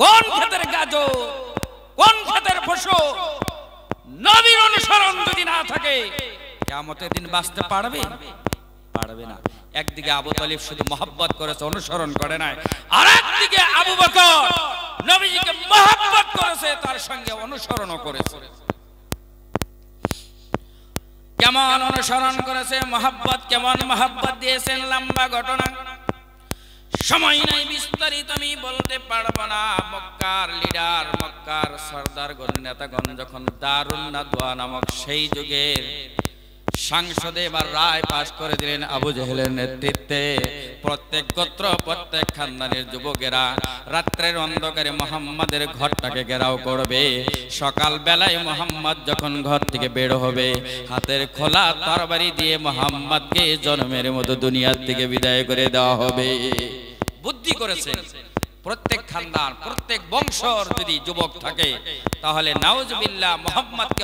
কোন ক্ষেতের গাজর, কোন ক্ষেতের ফসল? নবীর অনুসরণ যদি না থাকে কিয়ামতের দিন বাঁচতে পারবে? পারবে না। একদিকে আবু তালিব শুধু মহব্বত করেছে, অনুসরণ করে নাই, আর একদিকে আবু বকর নবীজিকে মহব্বত করেছে, তার সঙ্গে অনুসরণও করেছে। কেমন অনুসরণ করেছে, মহব্বত কেমন মহব্বত দিয়েছেন, লম্বা ঘটনা, সময় নাই বিস্তারিত আমি বলতে পারবো না। মক্কার লিডার, মক্কার সর্দারগণ, নেতাগণ যখন দারুন নাদওয়া নামক সেই যুগের সংসদে এবার রায় পাশ করে দিলেন আবু জেহেলের নেতৃত্বে, প্রত্যেক গোত্র, প্রত্যেক খানদানের যুবকেরা রাত্রের অন্ধকারে মুহাম্মাদের ঘরটাকে ঘেরাও করবে। সকাল বেলায় মুহাম্মদ যখন ঘর থেকে বের হবে, হাতের খোলা তরবারি দিয়ে মুহাম্মদকে জন্মের মতো দুনিয়ার থেকে বিদায় করে দেওয়া হবে। বুদ্ধি করেছে, প্রত্যেক খানদান, প্রত্যেক বংশর যদি যুবক থাকে তাহলে নাউজুবিল্লাহ মুহাম্মদকে